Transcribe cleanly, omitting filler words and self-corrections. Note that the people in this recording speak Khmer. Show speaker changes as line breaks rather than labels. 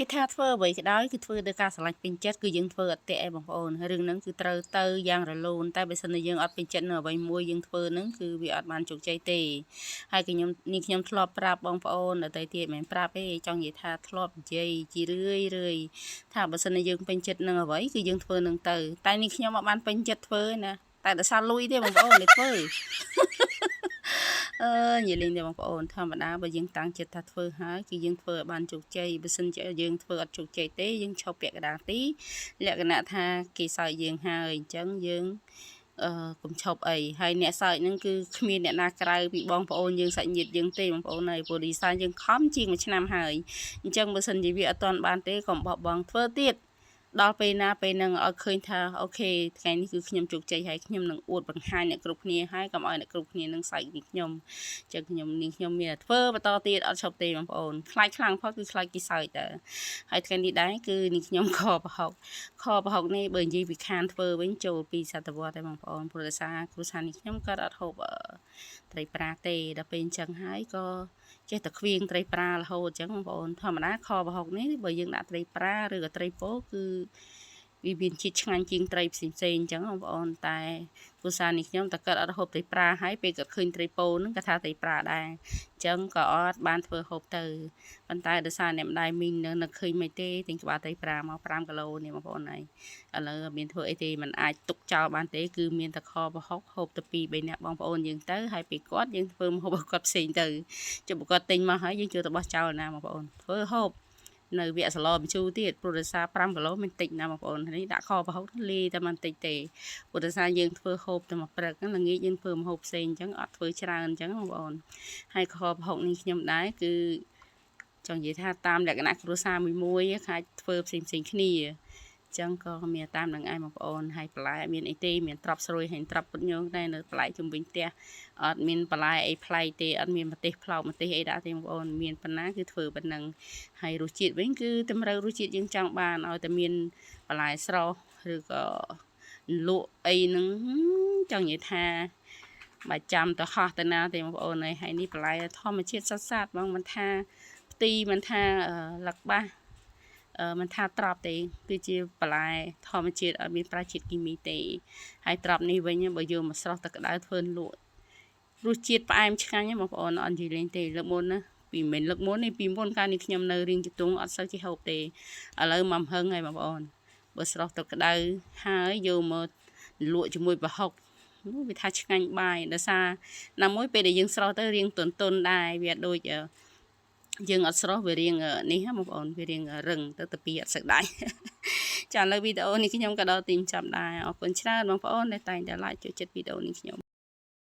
គេថាធ្វើអ្វីក៏ដោយគឺធ្វើដោយការស្រឡាញ់ពេញចិត្តគឺយើងធ្វើអត់ទេឯងបងប្អូនរឿងហ្នឹងគឺត្រូវទៅយ៉ាងរលូនតែបើសិនជាយើងអត់ពេញចិត្តនៅអ្វីមួយយើងធ្វើហ្នឹងគឺវាអត់បានជោគជ័យទេហើយក៏ខ្ញុំធ្លាប់ប្រាប់បងប្អូនដទៃទៀតមិនមែនប្រាប់ទេចង់និយាយថាធ្លាប់និយាយជារឿយថាបើសិនជាយើងពេញចិត្តនឹងអ្វីគឺយើងធ្វើនឹងទៅតែនេះខ្ញុំអត់បានពេញចិត្តធ្វើណាតែដោយសារលុយទេបងប្អូននេះធ្វើនិយាយលេងទេបងប្អូនធម្មតាបើយើងតាំងចិត្តថាធ្វើហើយគឺយើងធ្វើឲ្យបានជោគជ័យបើសិនជាយើងធ្វើអត់ជោគជ័យទេយើងឈប់ពាក់កណ្ដាលទីលក្ខណៈថាគេសើចយើងហើយអញ្ចឹងយើងកុំឈប់អីហើយអ្នកសើចហ្នឹងគឺគ្មានអ្នកណាក្រៅពីបងប្អូនយើងសាច់ញាតិយើងទេបងប្អូនហើយព្រោះឌីសាយើងខំជាង1ឆ្នាំហើយអញ្ចឹងបើសិនជាវាអត់ទាន់បានទេកុំបោះបង់ធ្វើទៀតដល់ពេលណាពេលហ្នឹងឲ្យឃើញថាអូខេថ្ងៃនេះគឺខ្ញុំជោគជ័យហើយខ្ញុំនឹងអួតបង្ហាញអ្នកគ្រប់គ្នាហើយកុំឲ្យអ្នកគ្រប់គ្នានឹងសើចពីខ្ញុំចឹងខ្ញុំមានតែធ្វើបន្តទៀតអត់ឈប់ទេបងប្អូនខ្លាចខ្លាំងផុតគឺខ្លាចគេសើចតើហើយថ្ងៃនេះដែរគឺនេះខ្ញុំខប្រហុកនេះបើនិយាយពីខានធ្វើវិញចូល2សតវត្សតែបងប្អូនព្រោះដោយសារគ្រួសារនេះខ្ញុំក៏អត់ហូបត្រីប្រាទេដល់ពេលអញ្ចឹងហើយក៏ចេះតែខ្វៀងត្រីប្រារហូតអញ្ចឹងបងប្អូនធម្មតាខប្រហុកនេះបើយើងដាក់ត្រីប្រាឬក៏ត្រីពោគឺវាមានជាតិឆ្ងាញ់ជាងត្រីផ្សេងអញ្ចឹងបងប្អូនតែគ្រួសារនេះខ្ញុំតែគាត់អត់ហូបត្រីប្រាហើយពេលគាត់ឃើញត្រីពោហ្នឹងគាត់ថាត្រីប្រាដែរអញ្ចឹងក៏អត់បានធ្វើហូបទៅប៉ុន្តែដោយសារអ្នកម្ដាយមីងនៅឃើញមិនទេទិញក្បាលត្រីប្រាមក5គីឡូនេះបងប្អូនហើយឥឡូវមានធ្វើអីទេมันអាចទុកចោលបានទេគឺមានតែខប្រហុកហូបទៅ2 3នាក់បងប្អូនយើងទៅហើយពេលគាត់យើងធ្វើហូបគាត់ផ្សេងទៅចុះបើគាត់ទិញមកហើយយើងជួយទៅបោះចោលណាបងប្អូនធ្វើហូបនៅវគ្គសឡបញ្ជូរទៀតព្រោះដោយសារ5គីឡូមិនតិចណាបងប្អូននេះដាក់ខប្រហុកលាយតែមិនតិចទេព្រោះដោយសារយើងធ្វើហូបតែមកព្រឹកហ្នឹងល្ងាចយើងធ្វើហូបផ្សេងអញ្ចឹងអត់ធ្វើច្រើនអញ្ចឹងបងប្អូនហើយខប្រហុកនេះខ្ញុំដែរគឺចង់និយាយថាតាមលក្ខណៈគ្រួសារមួយខាច់ធ្វើផ្សេងគ្នាចឹងក៏មានតាមនឹងឯងបងប្អូនហើយបន្លែមានអីទេមានត្រប់ស្រួយហើយត្រប់ពុតញងតែនៅបន្លែជុំវិញផ្ទះអត់មានបន្លែអីប្លែកទេអត់មានម្ទេសផ្លោកម្ទេសអីដាក់ទេបងប្អូនមានប៉ុណ្ណាគឺធ្វើប៉ុណ្ណឹងហើយរសជាតិវិញគឺតម្រូវរសជាតិយើងចង់បានឲ្យតែមានបន្លែស្រស់ឬក៏លក់អីហ្នឹងចង់និយាយថាបើចាំទៅហោះទៅណាទេបងប្អូនហើយនេះបន្លែធម្មជាតិសាត់បងមិនថាផ្ទីមិនថាលឹកបាសមិនថាត្រប់ទេគឺជាបន្លែធម្មជាតិអត់មានប្រើជាតិគីមីទេហើយត្រប់នេះវិញបើយកមកស្រស់ទឹកក្តៅធ្វើលក់រសជាតិផ្អែមឆ្ងាញ់បងប្អូនអត់និយាយលេងទេលើកមុនណាពីមិនលើកមុននេះពីមុនកាលនេះខ្ញុំនៅរៀងជតុងអត់សូវចេះហូបទេឥឡូវមកម្ហឹងហើយបងប្អូនបើស្រស់ទឹកក្តៅហើយយកមកលក់ជាមួយប្រហុកវាថាឆ្ងាញ់បាយដោយសារណាមួយពេលដែលយើងស្រស់ទៅរៀងទន់ដែរវាដូចយើងអត់ស្រស់វារៀងនេះណាបងប្អូនវារៀងរឹងទៅពីអត់សឹកដៃចាឥឡូវវីដេអូនេះខ្ញុំក៏ដល់ទីបញ្ចប់ដែរអរគុណច្រើនបងប្អូនដែលតែងតែ like ចូលចិត្តវីដេអូនេះខ្ញុំ